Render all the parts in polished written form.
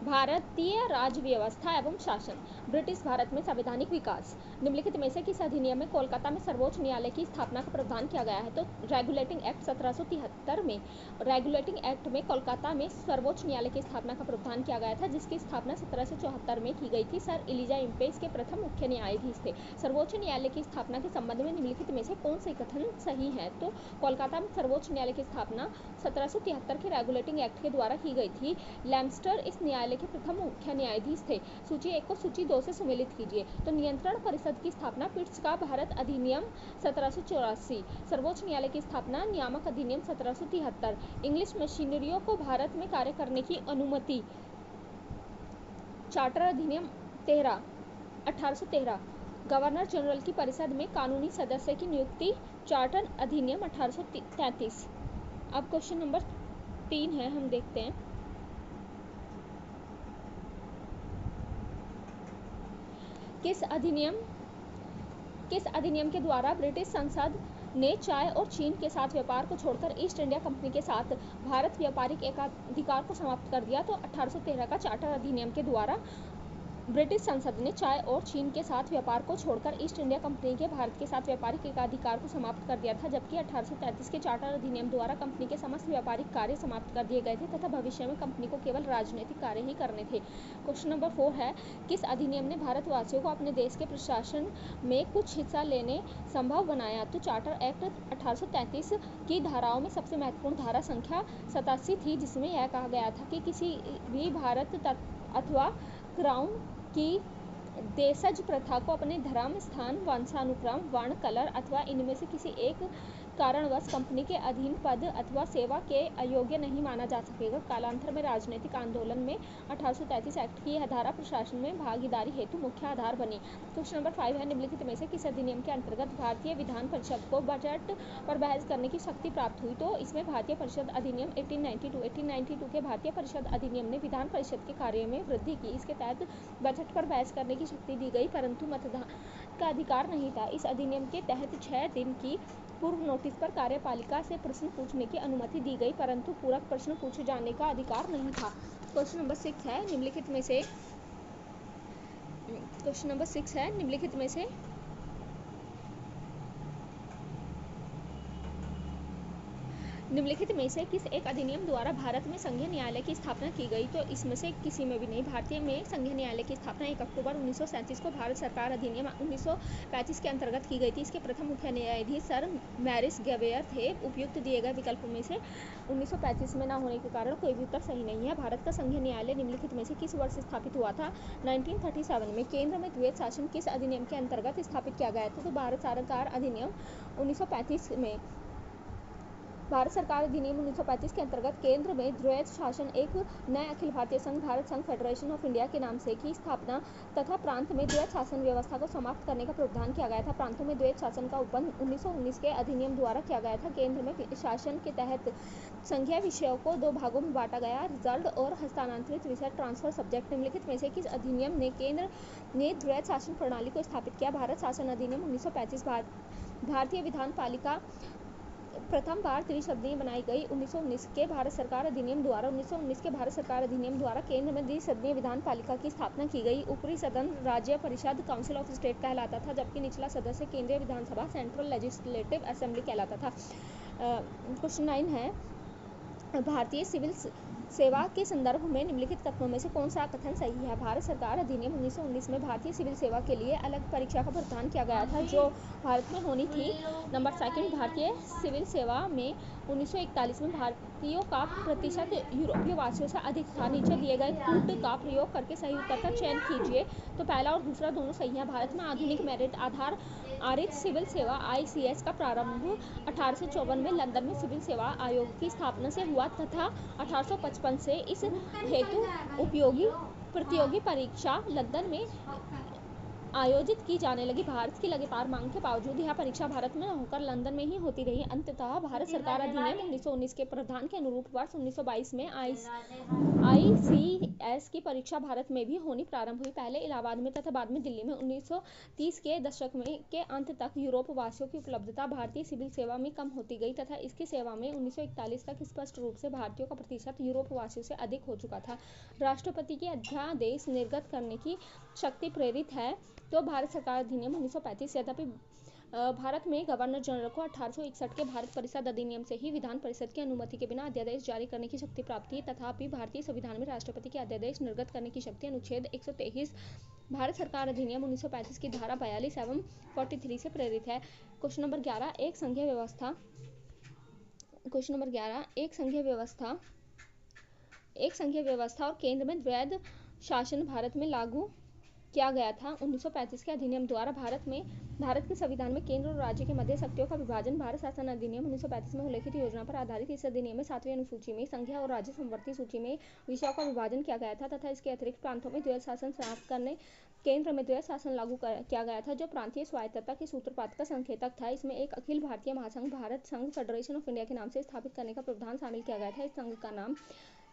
भारतीय राज्य व्यवस्था एवं शासन। ब्रिटिश भारत में संवैधानिक विकास। निम्नलिखित में से किस अधिनियम में कोलकाता में सर्वोच्च न्यायालय की स्थापना का प्रावधान किया गया है? तो रेगुलेटिंग एक्ट 1773 में रेगुलेटिंग एक्ट में कोलकाता में सर्वोच्च न्यायालय की स्थापना का प्रावधान किया गया था, जिसकी स्थापना 1774 में की गई थी। सर इलिजा इम्पेज के प्रथम मुख्य न्यायाधीश थे। सर्वोच्च न्यायालय की स्थापना के संबंध में निम्नलिखित में से कौन सा कथन सही है? तो कोलकाता में सर्वोच्च न्यायालय की स्थापना 1773 के रेगुलेटिंग एक्ट के द्वारा की गई थी। लैम्स्टर इस न्यायालय के प्रथम मुख्य न्यायाधीश थे। सूची 1 को सूची 2 से सम्मिलित कीजिए। तो नियंत्रण परिषद की स्थापना पिट्स का भारत अधिनियम 1784। सर्वोच्च न्यायालय की स्थापना नियामक अधिनियम 1773। इंग्लिश मशीनरियों को भारत में कार्य करने की अनुमति चार्टर अधिनियम 1813। गवर्नर जनरल की परिषद में कानूनी सदस्य की नियुक्ति चार्टर अधिनियम 1833। अब क्वेश्चन नंबर 3 है, हम देखते हैं। किस अधिनियम के द्वारा ब्रिटिश संसद ने चाय और चीन के साथ व्यापार को छोड़कर ईस्ट इंडिया कंपनी के साथ भारत व्यापारिक एकाधिकार को समाप्त कर दिया? तो 1813 का चार्टर अधिनियम के द्वारा ब्रिटिश संसद ने चाय और चीन के साथ व्यापार को छोड़कर ईस्ट इंडिया कंपनी के भारत के साथ व्यापारिक एकाधिकार को समाप्त कर दिया था, जबकि 1833 के चार्टर अधिनियम द्वारा कंपनी के समस्त व्यापारिक कार्य समाप्त कर दिए गए थे तथा भविष्य में कंपनी को केवल राजनीतिक कार्य ही करने थे। क्वेश्चन नंबर 4 है, किस अधिनियम ने भारतवासियों को अपने देश के प्रशासन में कुछ हिस्सा लेने संभव बनाया? तो चार्टर एक्ट 1833 की धाराओं में सबसे महत्वपूर्ण धारा संख्या 87 थी, जिसमें यह कहा गया था कि किसी भी भारत अथवा क्राउन की देशज प्रथा को अपने धर्म, स्थान, वंशानुक्रम, वर्ण, कलर अथवा इनमें से किसी एक कारणवश कंपनी के अधीन पद अथवा सेवा के अयोग्य नहीं माना जा सकेगा। कालांतर में राजनीतिक आंदोलन में 1833 एक्ट की यह धारा प्रशासन में भागीदारी हेतु मुख्य आधार बनी। क्वेश्चन नंबर 5 है, निम्नलिखित में से किस अधिनियम के अंतर्गत भारतीय विधान परिषद को बजट पर बहस करने की शक्ति प्राप्त हुई? तो इसमें भारतीय परिषद अधिनियम 1892 के भारतीय परिषद अधिनियम ने विधान परिषद के कार्य में वृद्धि की। इसके तहत बजट पर बहस करने की शक्ति दी गई, परंतु मतदान का अधिकार नहीं था। इस अधिनियम के तहत 6 दिन की पूर्व नोटिस पर कार्यपालिका से प्रश्न पूछने की अनुमति दी गई, परंतु पूरक प्रश्न पूछे जाने का अधिकार नहीं था। क्वेश्चन नंबर 6 है, निम्नलिखित में से किस एक अधिनियम द्वारा भारत में संघीय न्यायालय की स्थापना की गई? तो इसमें से किसी में भी नहीं। भारतीय में संघीय न्यायालय की स्थापना 1 अक्टूबर 1937 को भारत सरकार अधिनियम 1935 के अंतर्गत की गई थी। इसके प्रथम मुख्य न्यायाधीश सर मैरिस गवेयर थे। उपयुक्त दिए गए विकल्पों में से 1935 में न होने के कारण कोई भी उत्तर सही नहीं है। भारत का संघीय न्यायालय निम्नलिखित में से किस वर्ष स्थापित हुआ था? 1937 में। केंद्र में द्वैत शासन किस अधिनियम के अंतर्गत स्थापित किया गया था? तो भारत सरकार अधिनियम 1935 में। भारत सरकार अधिनियम 1935 के अंतर्गत केंद्र में द्वैत शासन एक नए अखिल भारतीय संघ भारत संघ फेडरेशन ऑफ इंडिया के नाम से की स्थापना तथा प्रांत में द्वैत शासन व्यवस्था को समाप्त करने का प्रावधान किया गया था। प्रांतों में द्वैत शासन का उपबंध 1919 के अधिनियम द्वारा किया गया था। केंद्र में शासन के तहत संघीय विषयों को 2 भागों में बांटा गया, रिजल्ट और हस्तांतरित विषय, ट्रांसफर सब्जेक्ट। निम्नलिखित में से किस अधिनियम ने केंद्र ने द्वैत शासन प्रणाली को स्थापित किया? भारत शासन अधिनियम 1935। भारतीय विधान पालिका प्रथम बार त्रिशब्दीय बनाई गई 1919 के भारत सरकार अधिनियम द्वारा। 1919 के भारत सरकार अधिनियम द्वारा केंद्र में द्विसदनीय विधान पालिका की स्थापना की गई। ऊपरी सदन राज्य परिषद काउंसिल ऑफ स्टेट कहलाता था, जबकि निचला सदस्य केंद्रीय विधानसभा सेंट्रल लेजिस्लेटिव असेंबली कहलाता था। क्वेश्चन 9 है, भारतीय सिविल सेवा के संदर्भ में निम्नलिखित कथनों में से कौन सा कथन सही है? भारत सरकार अधिनियम 1919 में भारतीय सिविल सेवा के लिए अलग परीक्षा का प्रावधान किया गया था, जो भारत में होनी थी। नंबर 2, भारतीय सिविल सेवा में 1941 में भारतीयों का प्रतिशत यूरोपीय वासियों से अधिक था। नीचे दिए गए कूट का प्रयोग करके सही उत्तर का चयन कीजिए। तो पहला और दूसरा दोनों सही है। भारत में आधुनिक मेरिट आधार आरित सिविल सेवा ICS का प्रारंभ 1854 में लंदन में सिविल सेवा आयोग की स्थापना से हुआ तथा 1855 से इस हेतु प्रतियोगी परीक्षा लंदन में आयोजित की जाने लगी। भारत की लगातार मांग के बावजूद यह परीक्षा भारत में होकर लंदन में ही होती रही। अंततः भारत सरकार अधिनियम 1919 के प्रावधान के अनुरूप वर्ष 1922 में ICS IAS की परीक्षा भारत में भी होनी प्रारंभ हुई। पहले इलाहाबाद में तथा बाद में दिल्ली में। 1930 के दशक के अंत तक यूरोप वासियों की उपलब्धता भारतीय सिविल सेवा में कम होती गई तथा इसकी सेवा में 1941 तक स्पष्ट रूप से भारतीयों का प्रतिशत यूरोप वासियों से अधिक हो चुका था। राष्ट्रपति के अध्यादेश निर्गत करने की शक्ति प्रेरित है तो भारत सरकार अधिनियम 1935। यद्यपि भारत में गवर्नर जनरल को 1861 के भारत परिषद अधिनियम से ही विधान परिषद की अनुमति के बिना अध्यादेश जारी करने की शक्ति प्राप्त थी। तथापि भारतीय संविधान में राष्ट्रपति के अध्यादेश निर्गत करने की शक्ति अनुच्छेद 123 भारत सरकार अधिनियम 1935 की धारा 42 एवं 43 से प्रेरित है। क्वेश्चन नंबर 11, एक संघीय व्यवस्था। क्वेश्चन नंबर 11, एक संघीय व्यवस्था और केंद्र में द्वैध शासन भारत में लागू किया गया था। 1935 के अधिनियम द्वारा भारत के संविधान में केंद्र और राज्य के मध्य शक्तियों का विभाजन भारत शासन अधिनियम 1935 में उल्लेखित योजना पर आधारित इस अधिनियम में 7वीं अनुसूची में संघीय और राज्य समवर्ती सूची में विषयों का विभाजन किया गया था तथा इसके अतिरिक्त प्रांतों में द्वैध शासन समाप्त करने केंद्र में द्वैध शासन लागू किया गया था जो प्रांतीय स्वायत्तता के सूत्रपात का संकेतक था। इसमें एक अखिल भारतीय महासंघ भारत संघ फेडरेशन ऑफ इंडिया के नाम से स्थापित करने का प्रावधान शामिल किया गया था। इस संघ का नाम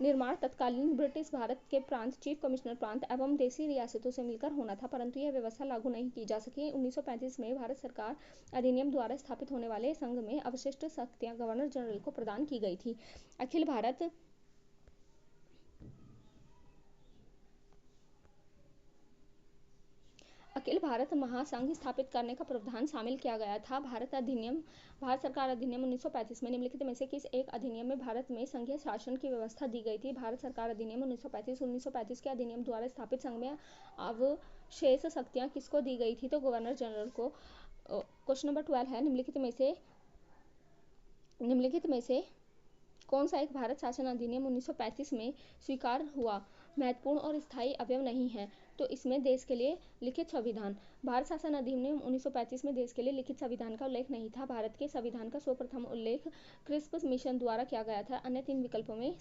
निर्माण तत्कालीन ब्रिटिश भारत के प्रांत, चीफ कमिश्नर प्रांत एवं देशी रियासतों से मिलकर होना था, परंतु यह व्यवस्था लागू नहीं की जा सकी। 1935 में भारत सरकार अधिनियम द्वारा स्थापित होने वाले संघ में अवशिष्ट शक्तियां गवर्नर जनरल को प्रदान की गई थी। अखिल भारत महासंघ स्थापित करने का प्रावधान शामिल किया गया था। भारत सरकार अधिनियम 1935 में निम्नलिखित में से किस एक अधिनियम में भारत में संघीय शासन की व्यवस्था दी गई थी? भारत सरकार अधिनियम 1935 के अधिनियम द्वारा स्थापित संघ में अवशेष शक्तियां किसको दी गई थी? तो गवर्नर जनरल को। क्वेश्चन नंबर 12 है, निम्नलिखित में से कौन सा एक भारत शासन अधिनियम 1935 में स्वीकार हुआ महत्वपूर्ण और स्थायी अवयव नहीं है? तो इसमें देश के लिए लिखित संविधान। भारत शासन अधिनियम 1935 में देश के लिए लिखित संविधान का उल्लेख नहीं था। भारत के संविधान का सर्वप्रथम उल्लेख क्रिस्प मिशन द्वारा किया गया था। अन्य 3 विकल्पों में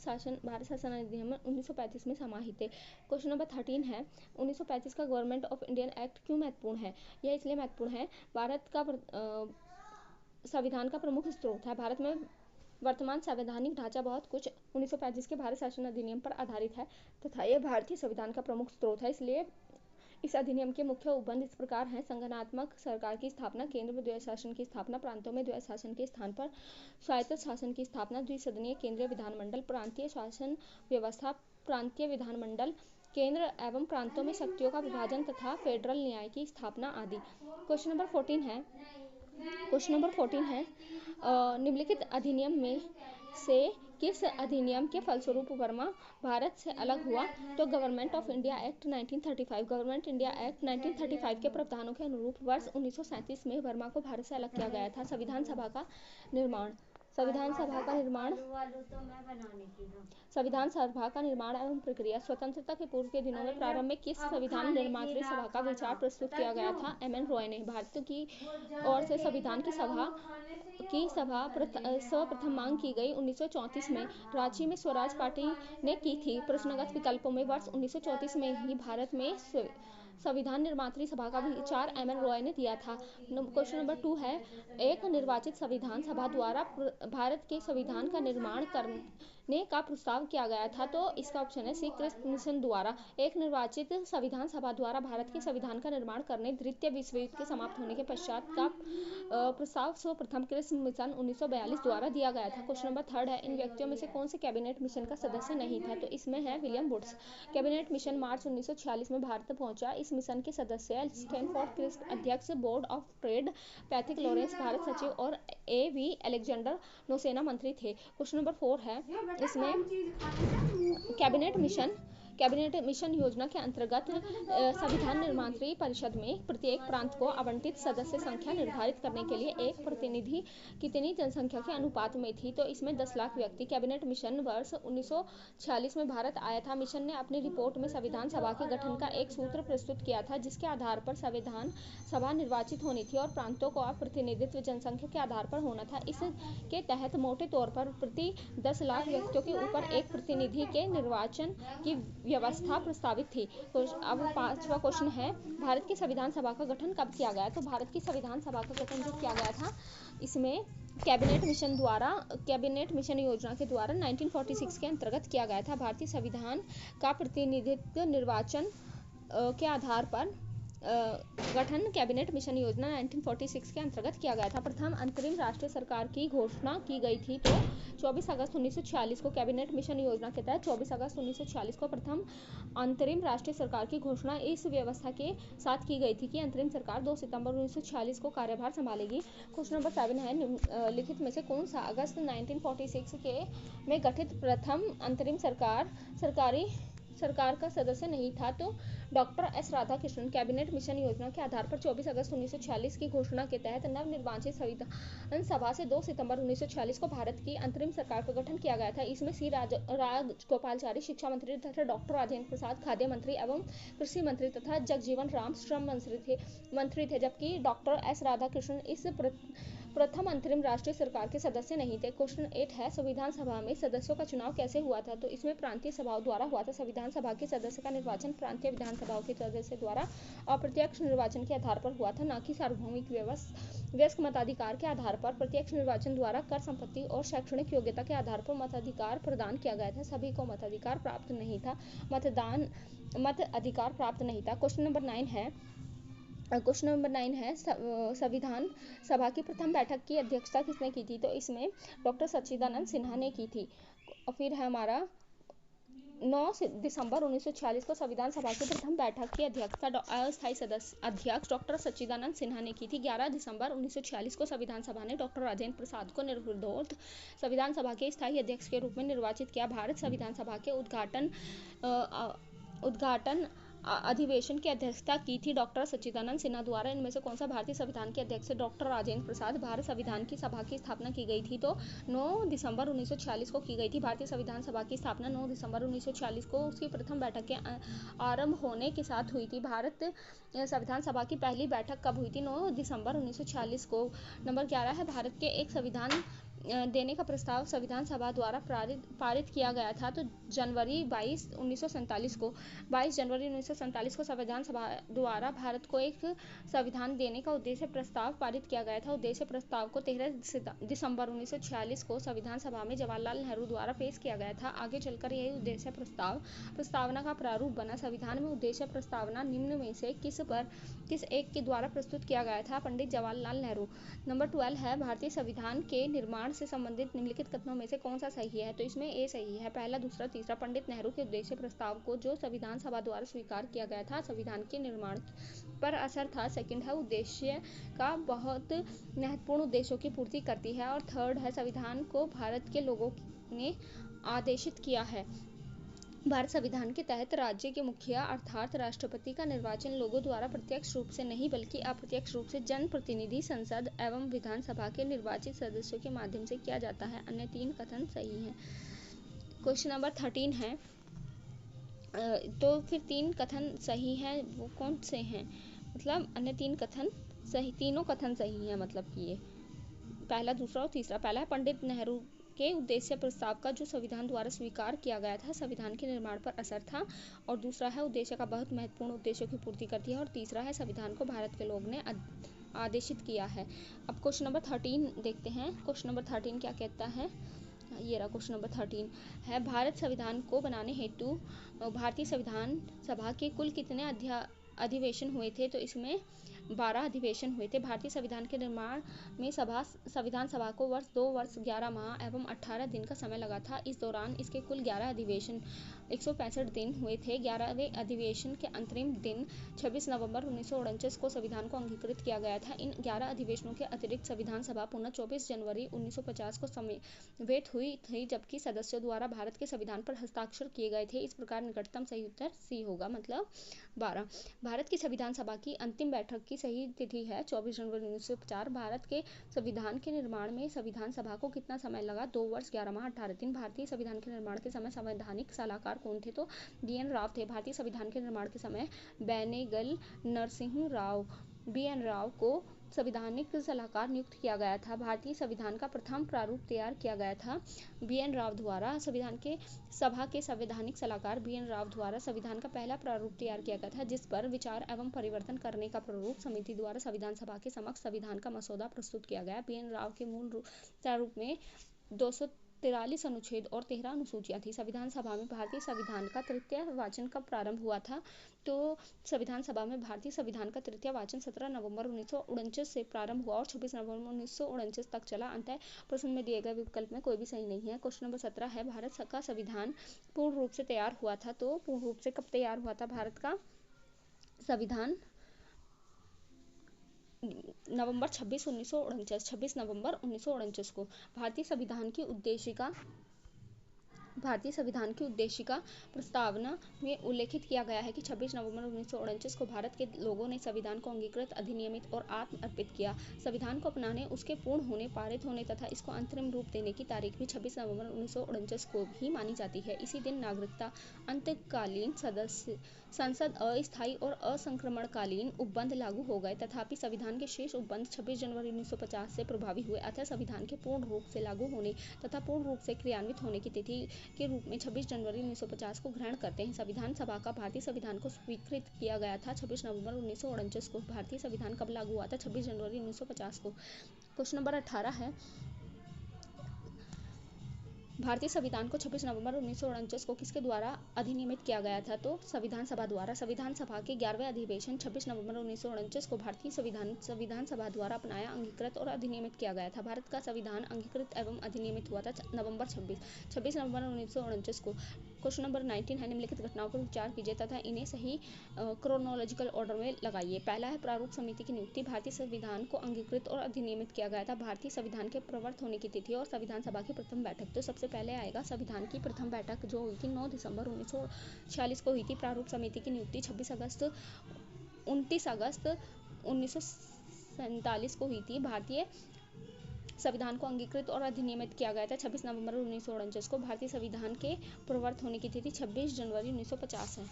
भारत शासन अधिनियम 1935 में समाहित थे। क्वेश्चन नंबर 13 है, 1935 का गवर्नमेंट ऑफ इंडियन एक्ट क्यों महत्वपूर्ण है? यह इसलिए महत्वपूर्ण है, भारत का संविधान का प्रमुख स्रोत है। भारत में वर्तमान संवैधानिक ढांचा बहुत कुछ 1935 के भारत शासन अधिनियम पर आधारित है तथा यह भारतीय संविधान का प्रमुख स्रोत है। इसलिए इस अधिनियम के मुख्य उपबंध इस प्रकार हैं: संगठनात्मक सरकार की स्थापना, केंद्र में द्वैध शासन की स्थापना, प्रांतों में द्वैध शासन के स्थान पर स्वायत्त शासन की स्थापना, द्विसदनीय केंद्रीय विधानमंडल, प्रांतीय शासन व्यवस्था, प्रांतीय विधानमंडल, केंद्र एवं प्रांतों में शक्तियों का विभाजन तथा फेडरल न्याय की स्थापना आदि। क्वेश्चन नंबर 14 है, निम्नलिखित अधिनियम में से किस अधिनियम के फलस्वरूप वर्मा भारत से अलग हुआ? तो government of India act 1935। Government India act 1935 के प्रावधानों के अनुरूप वर्ष 1937 में वर्मा को भारत से अलग किया गया था। संविधान सभा का निर्माण एवं प्रक्रिया। स्वतंत्रता के पूर्व के दिनों में प्रारंभ में किस संविधान निर्मात्री सभा का विचार प्रस्तुत किया गया था? M.N. रॉय ने। भारत की ओर से संविधान की सभा सर्वप्रथम मांग की गई 1934 में। रांची में स्वराज पार्टी ने की थी। प्रश्नगत विकल्पों में वर्ष 1934 में ही भारत में संविधान निर्मात्री सभा का विचार M.N. रॉय ने दिया था। क्वेश्चन नंबर 2 है, एक निर्वाचित संविधान सभा द्वारा भारत के संविधान का निर्माण करने का प्रस्ताव किया गया था। तो इसका ऑप्शन है सी, क्रिस्प मिशन द्वारा। एक निर्वाचित संविधान सभा द्वारा भारत के संविधान का निर्माण करने द्वितीय विश्व युद्ध के समाप्त होने के पश्चात का प्रस्ताव सर्वप्रथम क्रिस्प मिशन 1942 द्वारा दिया गया था। क्वेश्चन नंबर 3 है, इन व्यक्तियों में से कौन से कैबिनेट मिशन का सदस्य नहीं था? तो इसमें है विलियम वुड्स। कैबिनेट मिशन मार्च 1946 में भारत पहुंचा। इस मिशन के सदस्य स्टैनफोर्ड क्रिस्प अध्यक्ष, board of trade Pethick Lawrence Bharat सचिव और A.V. अलेक्जेंडर नौसेना मंत्री थे। क्वेश्चन नंबर 4 है, इसमें कैबिनेट मिशन योजना के अंतर्गत संविधान निर्मात्री परिषद में प्रत्येक प्रांत को आवंटित सदस्य संख्या निर्धारित करने के लिए एक प्रतिनिधि कितनी जनसंख्या के अनुपात में थी? तो इसमें 10 लाख व्यक्ति। कैबिनेट मिशन वर्ष 1946 में भारत आया था। मिशन ने अपनी रिपोर्ट में संविधान सभा के गठन का एक सूत्र प्रस्तुत किया था जिसके आधार पर संविधान सभा निर्वाचित होनी थी और प्रांतों का प्रतिनिधित्व जनसंख्या के आधार पर होना था। इसके तहत मोटे तौर पर प्रति 10 लाख व्यक्तियों के ऊपर एक प्रतिनिधि के निर्वाचन की व्यवस्था प्रस्तावित थी। अब 5वां क्वेश्चन है, भारत की संविधान सभा का गठन कब किया गया? तो भारत की संविधान सभा का गठन जो किया गया था, इसमें कैबिनेट मिशन योजना के द्वारा 1946 के अंतर्गत किया गया था। भारतीय संविधान का प्रतिनिधित्व निर्वाचन के आधार पर गठन कैबिनेट मिशन योजना 1946 के अंतर्गत किया गया था। प्रथम अंतरिम राष्ट्रीय सरकार की घोषणा की गई थी तो 24 अगस्त 1946 को कैबिनेट मिशन योजना के तहत 24 अगस्त 1946 को प्रथम अंतरिम राष्ट्रीय सरकार की घोषणा इस व्यवस्था के साथ की गई थी कि अंतरिम सरकार 2 सितंबर 1946 को कार्यभार संभालेगी। क्वेश्चन नंबर 7 है, निम्नलिखित में से कौन सा अगस्त 1946 के में गठित प्रथम अंतरिम सरकार का सदस्य नहीं था? तो doctor S Radhakrishnan. Cabinet mission योजना के आधार पर 24 अगस्त 1946 की घोषणा के तहत नवनिर्वाचित संविधान सभा से 2 सितंबर 1946 को भारत की अंतरिम सरकार का गठन किया गया था। इसमें सी राजगोपालाचारी शिक्षा मंत्री तथा डॉक्टर राजेंद्र प्रसाद खाद्य मंत्री एवं कृषि मंत्री तथा जगजीवन राम श्रम मंत्री थे, जबकि डॉक्टर एस राधाकृष्णन इस प्रथम अंतरिम राष्ट्रीय सरकार के सदस्य नहीं थे। क्वेश्चन 8 है, संविधान सभा में सदस्यों का चुनाव कैसे हुआ था? तो इसमें प्रांतीय सभाओं द्वारा हुआ था। संविधान सभा के सदस्य का निर्वाचन प्रांतीय विधानसभाओं के सदस्य द्वारा अप्रत्यक्ष निर्वाचन के आधार पर हुआ था, न कि सार्वभौमिक वयस्क मताधिकार के आधार पर। प्रत्यक्ष निर्वाचन द्वारा कर, संपत्ति और शैक्षणिक योग्यता के आधार पर मताधिकार प्रदान किया गया था। सभी को मताधिकार प्राप्त नहीं था। मत अधिकार प्राप्त नहीं था। क्वेश्चन नंबर 9 है, संविधान सभा की प्रथम बैठक की अध्यक्षता किसने की थी? तो इसमें डॉक्टर सच्चिदानंद सिन्हा ने की थी। और फिर है हमारा 9 दिसंबर 1946 को संविधान सभा की प्रथम बैठक की अध्यक्षता अस्थायी सदस्य अध्यक्ष डॉक्टर सच्चिदानंद सिन्हा ने की थी। 11 दिसंबर 1946 को संविधान सभा ने डॉक्टर राजेंद्र प्रसाद को निर्विरोध संविधान सभा के स्थायी अध्यक्ष के रूप में निर्वाचित किया। भारत संविधान सभा के उद्घाटन अधिवेशन की अध्यक्षता की थी डॉक्टर सच्चिदानंद सिन्हा द्वारा। इनमें से कौन सा भारतीय संविधान के अध्यक्ष डॉक्टर राजेंद्र प्रसाद? भारत संविधान की सभा की स्थापना की गई थी तो 9 दिसंबर 1946 को की गई थी। भारतीय संविधान सभा की स्थापना 9 दिसंबर 1946 को उसकी प्रथम बैठक के आरंभ होने के साथ हुई थी। भारत संविधान सभा की पहली बैठक कब हुई थी? 9 दिसंबर 1946 को। नंबर 11 है, भारत के एक संविधान देने का प्रस्ताव संविधान सभा द्वारा पारित किया गया था तो जनवरी 22 1947 को 22 जनवरी 1947 को संविधान सभा द्वारा भारत को एक संविधान देने का उद्देश्य प्रस्ताव पारित किया गया था। उद्देश्य प्रस्ताव को 13 दिसंबर 1946 को संविधान सभा में जवाहरलाल नेहरू द्वारा पेश किया गया था। आगे चलकर यही उद्देश्य प्रस्तावना का प्रारूप बना। संविधान में उद्देश्य प्रस्तावना निम्न में से किस एक के द्वारा प्रस्तुत किया गया था? पंडित जवाहरलाल नेहरू। नंबर 12 है, भारतीय संविधान के निर्माण से संबंधित निम्नलिखित कथनों में से कौन सा सही है? तो इसमें ए सही है। पहला, दूसरा, तीसरा। पंडित नेहरू के उद्देश्य प्रस्ताव को जो संविधान सभा द्वारा स्वीकार किया गया था संविधान के निर्माण पर असर था। सेकंड है, उद्देश्य का बहुत महत्वपूर्ण उद्देश्यों की पूर्ति करती है। और थर्ड है, संविधान को भारत के लोगों ने आदेशित किया है। भारत संविधान के तहत राज्य के मुखिया अर्थात राष्ट्रपति का निर्वाचन लोगों द्वारा प्रत्यक्ष रूप से नहीं बल्कि अप्रत्यक्ष रूप से जनप्रतिनिधि संसद एवं विधानसभा के निर्वाचित सदस्यों के माध्यम से किया जाता है। अन्य 3 कथन सही हैं। क्वेश्चन नंबर 13 है, तो फिर 3 कथन सही हैं वो कौन से हैं? मतलब अन्य 3 कथन सही, तीनों कथन सही हैं, मतलब कि ये पहला, दूसरा और तीसरा। पहला है, पंडित नेहरू के उद्देश्य प्रस्ताव का जो संविधान द्वारा स्वीकार किया गया था संविधान के निर्माण पर असर था। और दूसरा है, उद्देश्य का बहुत महत्वपूर्ण उद्देश्यों की पूर्ति करती है। और तीसरा है, संविधान को भारत के लोग ने आदेशित किया है। अब क्वेश्चन नंबर 13 देखते हैं। क्वेश्चन नंबर 13 क्या कहता है? ये रहा क्वेश्चन नंबर 13 है, भारत संविधान को बनाने हेतु भारतीय संविधान सभा के कुल कितने अधिवेशन हुए थे? तो इसमें 12 अधिवेशन हुए थे। भारतीय संविधान के निर्माण में संविधान सभा को 2 वर्ष 11 माह एवं 18 दिन का समय लगा था। इस दौरान इसके कुल 11 अधिवेशन 165 दिन हुए थे। 11वें अधिवेशन के अंतरिम दिन 26 नवंबर 1949 को संविधान को अंगीकृत किया गया था। इन 11 अधिवेशनों के अतिरिक्त संविधान सभा पुनः 24 जनवरी 1950 को समवेत हुई थी, जबकि सदस्यों द्वारा भारत के संविधान पर हस्ताक्षर किए गए थे। इस प्रकार निकटतम सही उत्तर सी होगा, मतलब 12। भारत की संविधान सभा की अंतिम बैठक की सही तिथि है 24 जनवरी 1950। भारत के संविधान के निर्माण में संविधान सभा को कितना समय लगा? 2 वर्ष 11 माह 18 दिन। भारतीय संविधान के निर्माण के समय संवैधानिक सलाहकार कौन थे? तो BN राव थे। भारतीय संविधान के निर्माण के समय बेनेगल नरसिंह राव BN राव को संवैधानिक सलाहकार नियुक्त किया गया था? भारतीय संविधान का प्रथम प्रारूप तैयार किया गया था BN राव द्वारा। संविधान के सभा के संवैधानिक सलाहकार BN राव द्वारा संविधान का पहला प्रारूप तैयार किया गया था, जिस पर विचार एवं परिवर्तन करने का प्रारूप समिति द्वारा संविधान सभा के समक्ष संविधान का मसौदा प्रस्तुत किया गया। BN राव के मूल प्रारूप में 243 अनुच्छेद और 13 अनुसूचियां थी। संविधान सभा में भारतीय संविधान का तृतीय वाचन कब प्रारंभ हुआ था? तो संविधान सभा में भारतीय संविधान का तृतीय वाचन 17 नवंबर 1949 से प्रारंभ हुआ और 26 नवंबर 1949 तक चला। अंतः प्रश्न में दिए गए विकल्प में कोई भी सही नहीं है। क्वेश्चन नंबर 17 है, भारत का संविधान पूर्ण रूप से तैयार हुआ था? तो पूर्ण रूप से कब तैयार हुआ था भारत का संविधान? नवंबर 26 नवंबर 1949 को। भारतीय संविधान की उद्देशिका प्रस्तावना में उल्लेखित किया गया है कि 26 नवंबर 1949 को भारत के लोगों ने संविधान को अंगीकृत, अधिनियमित और आत्म अर्पित किया। संविधान को अपनाने, उसके पूर्ण होने, पारित होने तथा इसको अंतरिम रूप देने की तारीख भी 26 नवंबर 1949 को ही मानी जाती है। इसी दिन नागरिकता अंतकालीन संसद अस्थायी और असंक्रमणकालीन उपबंध लागू हो गए। तथापि संविधान के शेष उपबंध 26 जनवरी 1950 से प्रभावी हुए। अतः संविधान के पूर्ण रूप से लागू होने तथा पूर्ण रूप से क्रियान्वित होने की तिथि के रूप में 26 जनवरी 1950 को ग्रहण करते हैं। संविधान सभा का भारतीय संविधान को स्वीकृत किया गया था 26 नवंबर 1949 को। भारतीय संविधान कब लागू हुआ था? 26 जनवरी 1950 को। क्वेश्चन नंबर 18 है, भारतीय संविधान को 26 नवंबर 1949 को किसके द्वारा अधिनियमित किया गया था? तो संविधान सभा द्वारा। संविधान सभा के 11वें अधिवेशन 26 नवंबर 1949 को भारतीय संविधान सभा द्वारा अपनाया, अंगीकृत और अधिनियमित किया गया था। भारत का संविधान अंगीकृत एवं अधिनियमित हुआ था नवंबर 26 नवंबर 1949 को। क्वेश्चन नंबर 19 है, निम्नलिखित घटनाओं पर विचार कीजिए तथा इन्हें सही क्रोनोलॉजिकल ऑर्डर में लगाइए। पहला है प्रारूप समिति की नियुक्ति। भारतीय संविधान को अंगीकृत और अधिनियमित किया गया था। भारतीय संविधान के प्रवर्त होने की तिथि और संविधान सभा की प्रथम बैठक। तो सबसे पहले आएगा संविधान की प्रथम बैठक जो हुई थी 9 दिसंबर 1946 को हुई थी। प्रारूप समिति की नियुक्ति 29 अगस्त 1947 को हुई थी। भारतीय संविधान को अंगीकृत और अधिनियमित किया गया था 26 नवंबर 1949 को। भारतीय संविधान के प्रवर्त होने की तिथि 26 जनवरी 1950 है।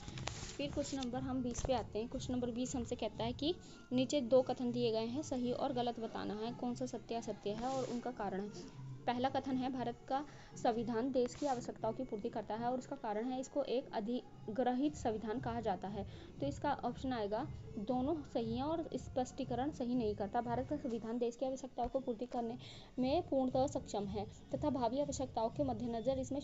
फिर क्वेश्चन नंबर हम 20 पे आते हैं। क्वेश्चन नंबर 20 हमसे कहता है कि नीचे 2 कथन दिए गए हैं, सही और गलत बताना है, कौन सा सत्य असत्य है और उनका कारण है। पहला कथन है, भारत का संविधान देश की आवश्यकताओं की पूर्ति करता है और इसका कारण है इसको एक अधिग्रहित संविधान कहा जाता है। तो इसका ऑप्शन आएगा, दोनों सही है और स्पष्टीकरण सही नहीं करता। भारत का संविधान देश की आवश्यकताओं को पूर्ति करने में पूर्णतः सक्षम है तथा भावी आवश्यकताओं के मद्देनजर इसमें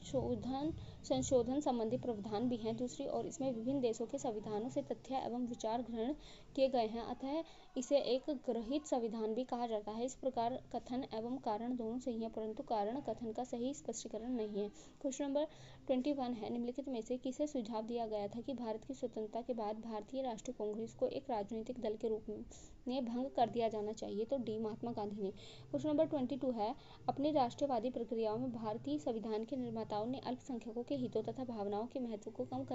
संशोधन संबंधी प्रावधान भी हैं। दूसरी ओर इसमें विभिन्न देशों के संविधानों से तथ्य एवं विचार ग्रहण किए गए हैं, अतः इसे एक ग्रहित संविधान भी कहा जाता है। इस प्रकार कथन एवं कारण दोनों सही है, परंतु कारण कथन का सही स्पष्टीकरण नहीं है। क्वेश्चन नंबर 21 है, निम्नलिखित में से किसे सुझाव दिया गया था कि भारत की स्वतंत्रता के बाद भारतीय राष्ट्रीय कांग्रेस को एक राजनीतिक दल के रूप में भंग कर दिया जाना चाहिए? तो डी, महात्मा गांधी ने। क्वेश्चन नंबर 22 है, अपनी राष्ट्रवादी प्रक्रियाओं में भारतीय संविधान के निर्माताओं ने अल्पसंख्यकों के हितों तथा भावनाओं के महत्व को कम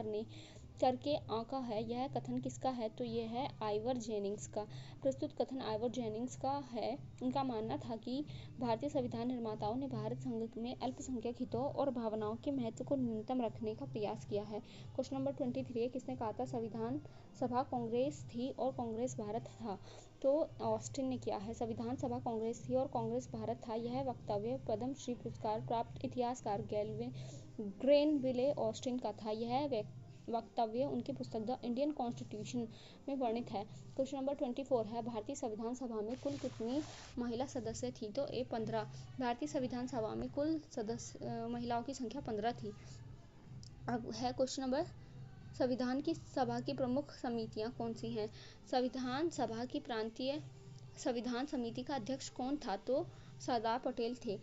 करके आंका है। यह कथन किसका है? तो यह है आइवर जेनिंग्स का। प्रस्तुत कथन आइवर जेनिंग्स का है। उनका मानना था कि भारतीय संविधान निर्माताओं ने भारत संघ में अल्पसंख्यक हितों और भावनाओं के महत्व को न्यूनतम रखने का प्रयास किया है। क्वेश्चन नंबर 23 है, किसने कहा था संविधान सभा कांग्रेस थी और कांग्रेस भारत था? तो ऑस्टिन ने किया है। संविधान सभा कांग्रेस थी और कांग्रेस भारत था, यह वक्तव्य पद्मश्री पुरस्कार प्राप्त इतिहासकार ग्रेनविले ऑस्टिन का था। यह वक्तव्य उनकी पुस्तक द इंडियन कॉन्स्टिट्यूशन में वर्णित है। क्वेश्चन नंबर 24 है, भारतीय संविधान सभा में कुल कितनी महिला सदस्य थी? तो 15। भारतीय संविधान सभा में कुल महिलाओं की संख्या 15 थी। अब है क्वेश्चन नंबर, संविधान की सभा की प्रमुख समितियां कौन सी हैं? संविधान सभा की प्रांतीय संविधान समिति का अध्यक्ष कौन था? तो सरदार पटेल थे।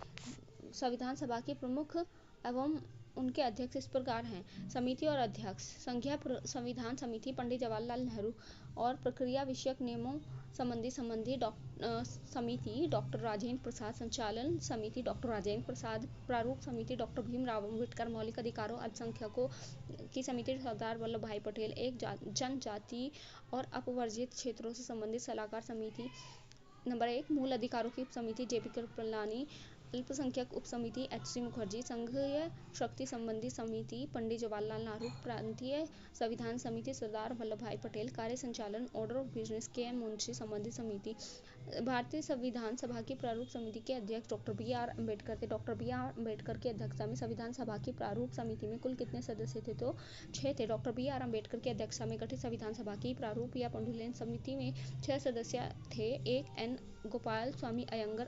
संविधान सभा के प्रमुख एवं उनके अध्यक्ष इस प्रकार हैं। समिति और अध्यक्ष: संघीय संविधान समिति पंडित जवाहरलाल नेहरू और प्रक्रिया विषयक नियमों संबंधी समिति डॉक्टर राजेंद्र प्रसाद। संचालन समिति डॉक्टर राजेंद्र प्रसाद। प्रारूप समिति डॉक्टर भीमराव अम्बेडकर। मौलिक अधिकारों अल्पसंख्यकों की समिति सरदार वल्लभ भाई पटेल। एक जनजाति और अपवर्जित क्षेत्रों से संबंधित सलाहकार समिति नंबर 1। मूल अधिकारों की समिति JP कृपलानी। अल्पसंख्यक उप समिति HC मुखर्जी, संघीय शक्ति संबंधी समिति पंडित जवाहरलाल नेहरू, प्रांतीय संविधान समिति सरदार वल्लभ भाई पटेल, कार्य संचालन order of business KM Munshi संबंधित समिति। भारतीय संविधान सभा की प्रारूप समिति के अध्यक्ष डॉक्टर BR अम्बेडकर थे। डॉक्टर BR अम्बेडकर की अध्यक्षता में संविधान सभा की प्रारूप समिति में कुल कितने सदस्य थे? तो 6 थे। डॉक्टर BR अम्बेडकर की अध्यक्षता में गठित संविधान सभा की प्रारूप या पंडुलेन समिति में 6 सदस्य थे। 1 N गोपाल स्वामी अयंगर,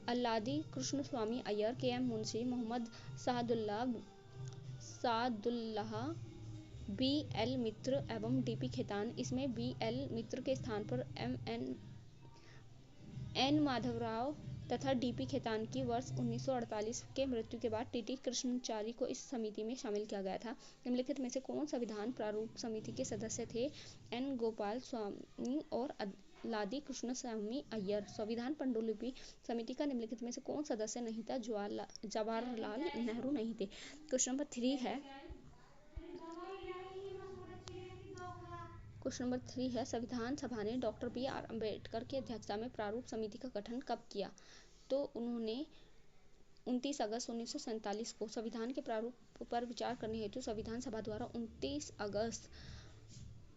अल्लादी कृष्ण स्वामी अय्यर, KM मुंशी, मोहम्मद सादुल्लाह, BL मित्र एवं DP खेतान। इसमें BL मित्र के स्थान पर N माधवराव तथा DP खेतान की वर्ष 1948 के मृत्यु के बाद TT कृष्णचारी को इस समिति में शामिल किया गया था। निम्नलिखित में से कौन संविधान प्रारूप समिति के सदस्य थे? N गोपाल स्वामी और लादी कृष्ण स्वामी अय्यर। संविधान पांडुलिपि समिति का निम्नलिखित में से कौन सदस्य नहीं था? जवाहरलाल नेहरू नहीं थे। क्वेश्चन नंबर 3 है संविधान सभा ने डॉक्टर BR अम्बेडकर की अध्यक्षता में प्रारूप समिति का गठन कब किया? तो उन्होंने 29 अगस्त 1947 को संविधान के प्रारूप पर विचार करने हेतु संविधान सभा द्वारा 29 अगस्त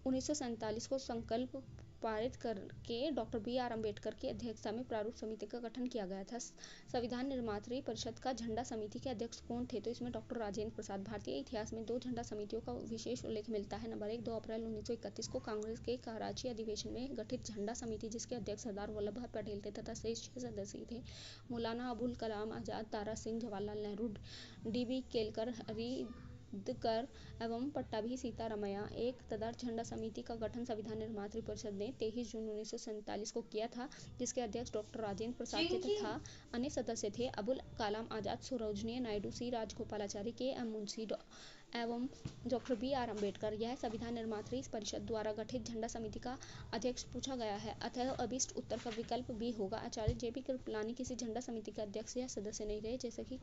1947 को संकल्प पारित करके डॉक्टर BR अम्बेडकर की अध्यक्षता में प्रारूप समिति का गठन किया गया था। संविधान निर्मात्री परिषद का झंडा समिति के अध्यक्ष कौन थे? तो इसमें डॉक्टर राजेंद्र प्रसाद। भारतीय इतिहास में 2 झंडा समितियों का विशेष उल्लेख मिलता है। नंबर 1, 2 अप्रैल 1931 को कांग्रेस के कराची अधिवेशन में गठित झंडा समिति, जिसके अध्यक्ष सरदार वल्लभ भाई पटेल थे तथा शेष 6 सदस्य थे मौलाना अबुल कलाम आजाद, तारा सिंह, जवाहरलाल नेहरू, DB केलकर, हरिदकर एवं पट्टाभी सीतारामैया। एक तदर्थ झंडा समिति का गठन संविधान निर्मात्री परिषद ने 23 जून 1947 को किया था, जिसके अध्यक्ष डॉक्टर राजेंद्र प्रसाद थे तथा अन्य सदस्य थे अबुल कलाम आजाद, सरोजिनी नायडू, C राजगोपालाचारी, KM मुंशी एवं डॉक्टर BR अम्बेडकर। यह संविधान निर्मात्री परिषद द्वारा गठित झंडा समिति का अध्यक्ष पूछा गया है, अतः अभीष्ट उत्तर का विकल्प B होगा। आचार्य JP कृपलानी किसी झंडा समिति के अध्यक्ष या सदस्य नहीं रहे, जैसे कि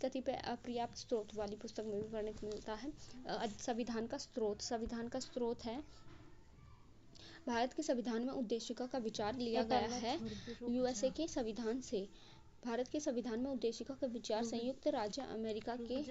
कतिपय अपर्याप्त स्रोत वाली पुस्तक में भी वर्णित मिलता है। संविधान का स्रोत है भारत के संविधान में उद्देशिका का विचार लिया गया है USA के संविधान से। भारत के संविधान में उद्देशिका का विचार संयुक्त राज्य अमेरिका के